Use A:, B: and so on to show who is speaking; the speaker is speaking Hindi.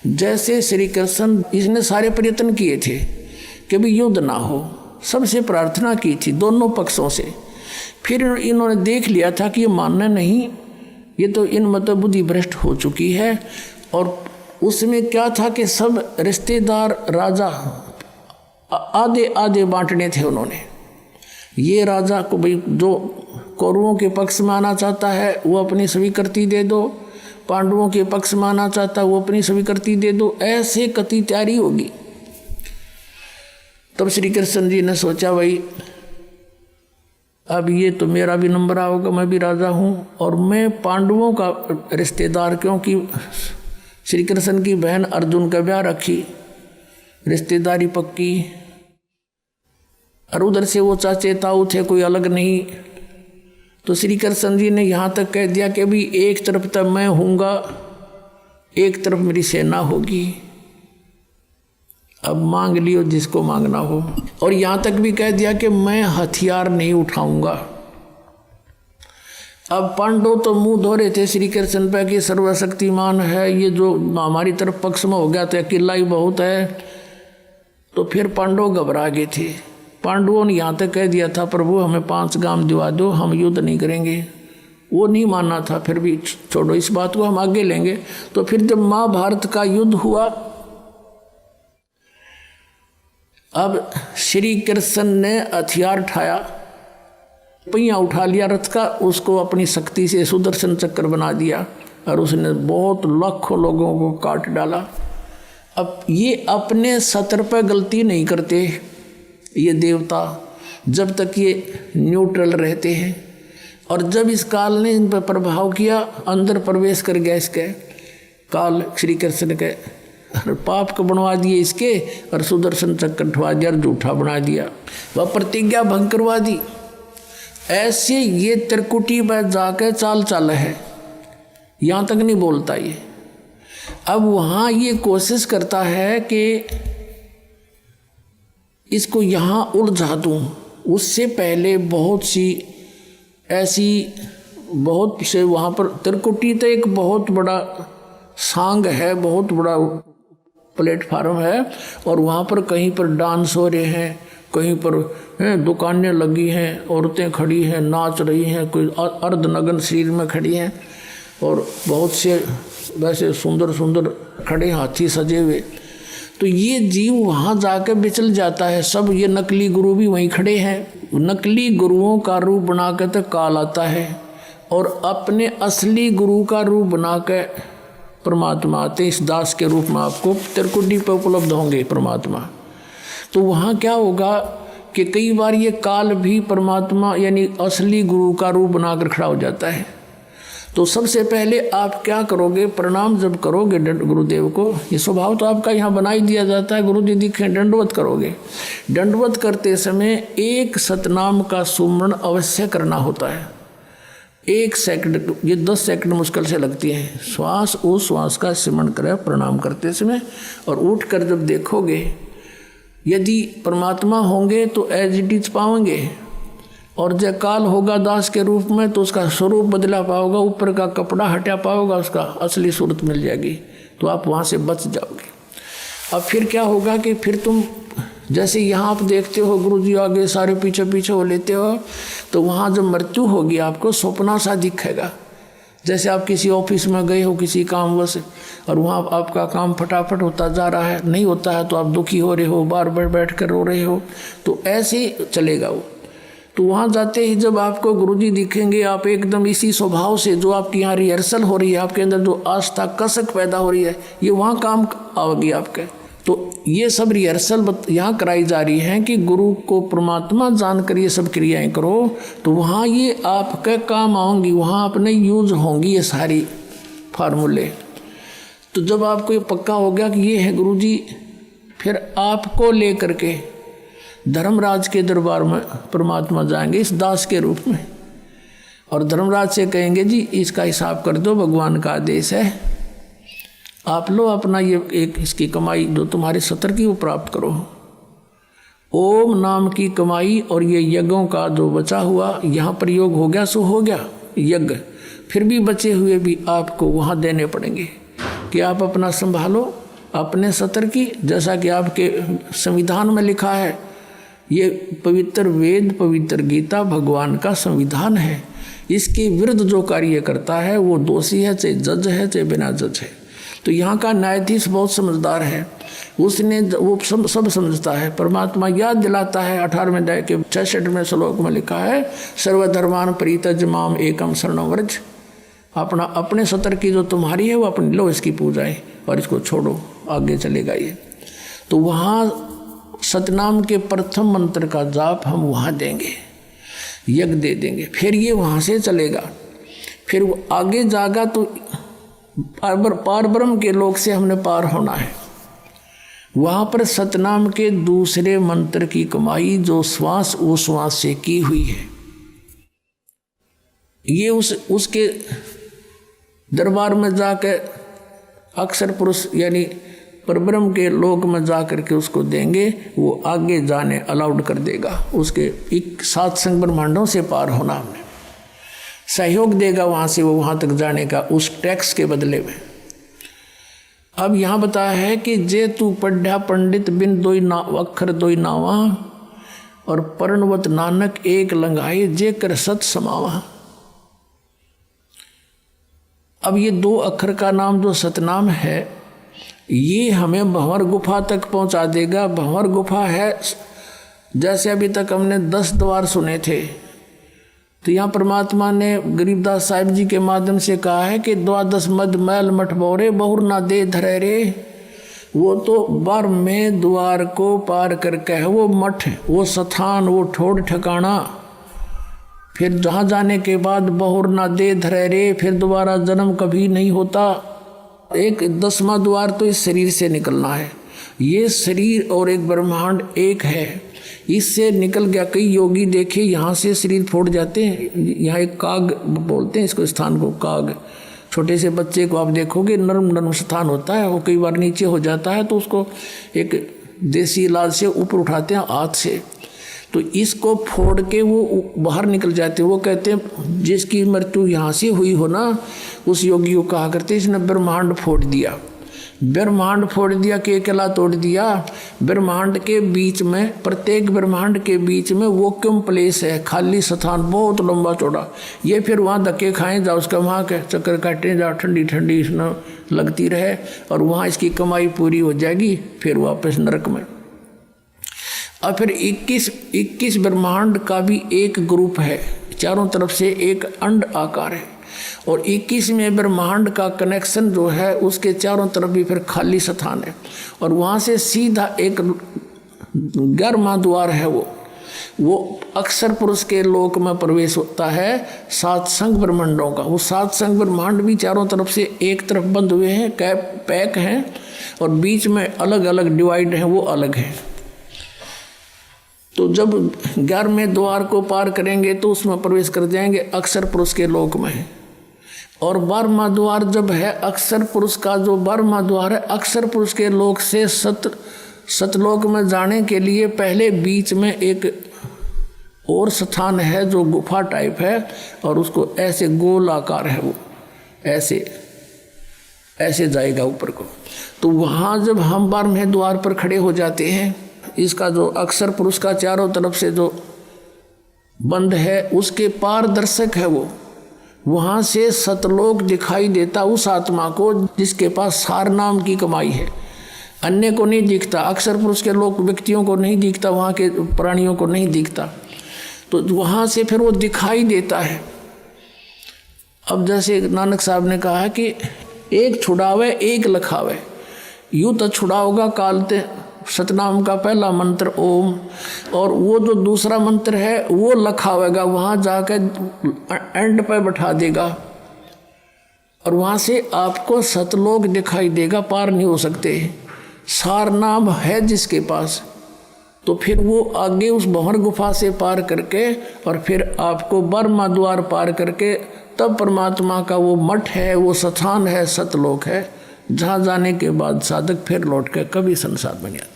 A: जैसे श्री कृष्ण इसने सारे प्रयत्न किए थे कि भी युद्ध ना हो, सबसे प्रार्थना की थी दोनों पक्षों से। फिर इन्होंने देख लिया था कि ये मानना नहीं, ये तो इन मत बुद्धि भ्रष्ट हो चुकी है। और उसमें क्या था कि सब रिश्तेदार राजा आधे आधे बांटने थे उन्होंने। ये राजा को भाई जो कौरवों के पक्ष में आना चाहता है वो अपनी स्वीकृति दे दो, पांडवों के पक्ष में आना चाहता है वो अपनी स्वीकृति दे दो, ऐसे कति तैयारी होगी। तब श्री कृष्ण जी ने सोचा भाई अब ये तो मेरा भी नंबर आओगा, मैं भी राजा हूँ और मैं पांडवों का रिश्तेदार, क्योंकि श्री कृष्ण की बहन अर्जुन का ब्याह रखी, रिश्तेदारी पक्की। और उधर से वो चाचे ताऊ थे, कोई अलग नहीं। तो श्री कृष्ण जी ने यहाँ तक कह दिया कि अभी एक तरफ तक मैं हूँगा, एक तरफ मेरी सेना होगी, अब मांग लियो जिसको मांगना हो। और यहाँ तक भी कह दिया कि मैं हथियार नहीं उठाऊंगा। अब पांडव तो मुंह धो रहे थे श्री कृष्ण पे कि सर्वशक्तिमान है, ये जो हमारी तरफ पक्ष में हो गया तो अकेला ही बहुत है। तो फिर पांडव घबरा गए थे। पांडवों ने यहाँ तक कह दिया था प्रभु हमें 5 गांव दिवा दो, हम युद्ध नहीं करेंगे। वो नहीं मानना था, फिर भी छोड़ो इस बात को, हम आगे लेंगे। तो फिर जब महाभारत का युद्ध हुआ, अब श्री कृष्ण ने हथियार उठाया, पहिया उठा लिया रथ का, उसको अपनी शक्ति से सुदर्शन चक्र बना दिया और उसने बहुत लाखों लोगों को काट डाला। अब ये अपने सत्र पर गलती नहीं करते ये देवता, जब तक ये न्यूट्रल रहते हैं। और जब इस काल ने इन पर प्रभाव किया, अंदर प्रवेश कर गया इसके काल, श्री कृष्ण के पाप को बनवा दिए इसके, और सुदर्शन चक्र उठवा दिया और झूठा बना दिया, वह प्रतिज्ञा भंग करवा दी। ऐसे ये त्रिकुटी पर जाकर चाल चाल है, यहाँ तक नहीं बोलता ये। अब वहाँ ये कोशिश करता है कि इसको यहाँ उलझा दूँ। उससे पहले बहुत सी ऐसी बहुत से वहाँ पर त्रिकुटी तो एक बहुत बड़ा सांग है, बहुत बड़ा प्लेटफार्म है, और वहाँ पर कहीं पर डांस हो रहे हैं, कहीं पर दुकानें लगी हैं, औरतें खड़ी हैं, नाच रही हैं, कोई अर्धनग्न शरीर में खड़ी हैं, और बहुत से वैसे सुंदर सुंदर खड़े हाथी सजे हुए। तो ये जीव वहाँ जाकर बिचल जाता है। सब ये नकली गुरु भी वहीं खड़े हैं। नकली गुरुओं का रूप बनाकर तो काल आता है, और अपने असली गुरु का रूप बनाकर परमात्मा आते। इस दास के रूप में आपको त्रिकुटी पर उपलब्ध होंगे परमात्मा। तो वहाँ क्या होगा कि कई बार ये काल भी परमात्मा यानी असली गुरु का रूप बनाकर खड़ा हो जाता है। तो सबसे पहले आप क्या करोगे, प्रणाम जब करोगे गुरुदेव को, ये स्वभाव तो आपका यहाँ बना ही दिया जाता है, गुरु जी दिखे दंडवत करोगे। दंडवत करते समय एक सतनाम का सुमरण अवश्य करना होता है। 1 सेकंड, ये 10 सेकंड मुश्किल से लगती है। श्वास उस श्वास का स्मरण करें प्रणाम करते समय, और उठ कर जब देखोगे यदि परमात्मा होंगे तो एज इट इज पाओगे, और जब काल होगा दास के रूप में तो उसका स्वरूप बदला पाओगा, ऊपर का कपड़ा हटा पाओगा, उसका असली सूरत मिल जाएगी, तो आप वहाँ से बच जाओगे। अब फिर क्या होगा कि फिर तुम जैसे यहाँ आप देखते हो गुरु जी आगे सारे पीछे पीछे हो लेते हो, तो वहाँ जब मृत्यु होगी आपको सपना सा दिखेगा। जैसे आप किसी ऑफिस में गए हो किसी कामवश, और वहाँ आपका काम फटाफट होता जा रहा है, नहीं होता है तो आप दुखी हो रहे हो, बार बार बैठ कर रो रहे हो, तो ऐसे ही चलेगा वो। तो वहाँ जाते ही जब आपको गुरुजी दिखेंगे, आप एकदम इसी स्वभाव से जो आपकी यहाँ रिहर्सल हो रही है, आपके अंदर जो आस्था कसक पैदा हो रही है, ये वहाँ काम आओगी आपके। तो ये सब रिहर्सल यहाँ कराई जा रही है कि गुरु को परमात्मा जानकर ये सब क्रियाएं करो, तो वहाँ ये आपके काम आऊँगी, वहाँ अपने यूज होंगी ये सारी फार्मूले। तो जब आपको ये पक्का हो गया कि ये है गुरुजी, फिर आपको ले करके धर्मराज के दरबार में परमात्मा जाएंगे इस दास के रूप में, और धर्मराज से कहेंगे जी इसका हिसाब कर दो, भगवान का आदेश है, आप लो अपना ये एक इसकी कमाई जो तुम्हारे सत्र की वो प्राप्त करो। ओम नाम की कमाई और ये यज्ञों का जो बचा हुआ यहाँ प्रयोग हो गया सो हो गया यज्ञ, फिर भी बचे हुए भी आपको वहाँ देने पड़ेंगे कि आप अपना संभालो, अपने सत्र की, जैसा कि आपके संविधान में लिखा है। ये पवित्र वेद, पवित्र गीता भगवान का संविधान है। इसके विरुद्ध जो कार्य करता है वो दोषी है, चाहे जज है चाहे बिना जज है। तो यहाँ का न्यायाधीश बहुत समझदार है, उसने वो सब समझता है। परमात्मा याद दिलाता है 18वें अध्याय के 66वें श्लोक में लिखा है, सर्वधर्मान परित्यज माम एकम शरणं व्रज। अपने सत्र की जो तुम्हारी है वो अपनी लो, इसकी पूजाएं और इसको छोड़ो, आगे चलेगा ये। तो वहाँ सतनाम के प्रथम मंत्र का जाप हम वहाँ देंगे, यज्ञ दे देंगे, फिर ये वहाँ से चलेगा। फिर वो आगे जागा तो पार ब्रह्म के लोक से हमने पार होना है। वहाँ पर सतनाम के दूसरे मंत्र की कमाई जो श्वास वो श्वास से की हुई है, ये उसके दरबार में जाकर अक्षर पुरुष यानी परब्रह्म के लोक में जा करके उसको देंगे, वो आगे जाने अलाउड कर देगा। उसके 7 संग ब्रह्मांडों से पार होना हमने सहयोग देगा वहाँ से, वो वहाँ तक जाने का उस टैक्स के बदले में। अब यहाँ बताया है कि जे तू पढ़ा पंडित बिन दोई ना अक्षर दोई नावा और पर्णवत नानक एक लंघाए जे कर सत समावा। अब ये 2 अक्षर का नाम जो सतनाम है ये हमें भंवर गुफा तक पहुंचा देगा। भंवर गुफा है, जैसे अभी तक हमने 10 द्वार सुने थे, तो यहाँ परमात्मा ने गरीबदास साहिब जी के माध्यम से कहा है कि 12 मद मैल मठ बोरे बहुर ना दे धरे रे। वो तो 12वें द्वार को पार करके है वो मठ, वो स्थान, वो ठोड़ ठिकाना। फिर जहाँ जाने के बाद बहुर ना दे धरे रे, फिर दोबारा जन्म कभी नहीं होता। एक 10वां द्वार तो इस शरीर से निकलना है। ये शरीर और एक ब्रह्मांड एक है, इससे निकल गया। कई योगी देखे यहाँ से शरीर फोड़ जाते हैं। यहाँ एक काग बोलते हैं इसको, स्थान को काग। छोटे से बच्चे को आप देखोगे नरम नरम स्थान होता है, वो कई बार नीचे हो जाता है तो उसको एक देसी इलाज से ऊपर उठाते हैं हाथ से, तो इसको फोड़ के वो बाहर निकल जाते हैं। वो कहते हैं जिसकी मृत्यु यहाँ से हुई हो ना, उस योगी को कहा करते इसने ब्रह्मांड फोड़ दिया। ब्रह्मांड फोड़ दिया के अकेला तोड़ दिया। ब्रह्मांड के बीच में, प्रत्येक ब्रह्मांड के बीच में वो क्यों प्लेस है, खाली स्थान बहुत लंबा चौड़ा। ये फिर वहाँ धक्के खाएं जाओ, उसका वहाँ के चक्कर काटें जाओ, ठंडी ठंडी लगती रहे और वहाँ इसकी कमाई पूरी हो जाएगी, फिर वापस नरक में। और फिर 21 ब्रह्मांड का भी एक ग्रुप है, चारों तरफ से एक अंड आकार है, और 21वें ब्रह्मांड का कनेक्शन जो है उसके चारों तरफ भी फिर खाली स्थान है, और वहाँ से सीधा एक 11वां द्वार है, वो अक्षर पुरुष के लोक में प्रवेश होता है 7 संग ब्रह्मांडों का। वो 7 संग ब्रह्मांड भी चारों तरफ से एक तरफ बंद हुए हैं, पैक हैं, और बीच में अलग अलग डिवाइड हैं, वो अलग हैं। तो जब 11वें द्वार को पार करेंगे तो उसमें प्रवेश कर जाएंगे अक्षर पुरुष के लोक में। और 12वां द्वार जब है अक्षर पुरुष का, जो 12वां द्वार है अक्षर पुरुष के लोक से सतलोक में जाने के लिए पहले बीच में एक और स्थान है जो गुफा टाइप है, और उसको ऐसे गोल आकार है, वो ऐसे जाएगा ऊपर को। तो वहाँ जब हम 12वें द्वार पर खड़े हो जाते हैं, इसका जो अक्षर पुरुष का चारों तरफ से जो बंद है उसके पारदर्शक है, वो वहाँ से सतलोक दिखाई देता उस आत्मा को जिसके पास सार नाम की कमाई है। अन्य को नहीं दिखता, अक्षर पुरुष के लोग व्यक्तियों को नहीं दिखता, वहाँ के प्राणियों को नहीं दिखता, तो वहाँ से फिर वो दिखाई देता है। अब जैसे नानक साहब ने कहा है कि एक छुड़ावे एक लखावे, यूँ तो छुड़ाओगा कालते सतनाम का पहला मंत्र ओम, और वो जो दूसरा मंत्र है वो लखावेगा, वहाँ जाकर एंड पर बैठा देगा, और वहाँ से आपको सतलोक दिखाई देगा, पार नहीं हो सकते। सार नाम है जिसके पास, तो फिर वो आगे उस भंवर गुफा से पार करके और फिर आपको 12वां द्वार पार करके तब परमात्मा का वो मठ है, वो स्थान है, सतलोक है, जहाँ जाने के बाद साधक फिर लौट कर कभी संसार में नहीं आते।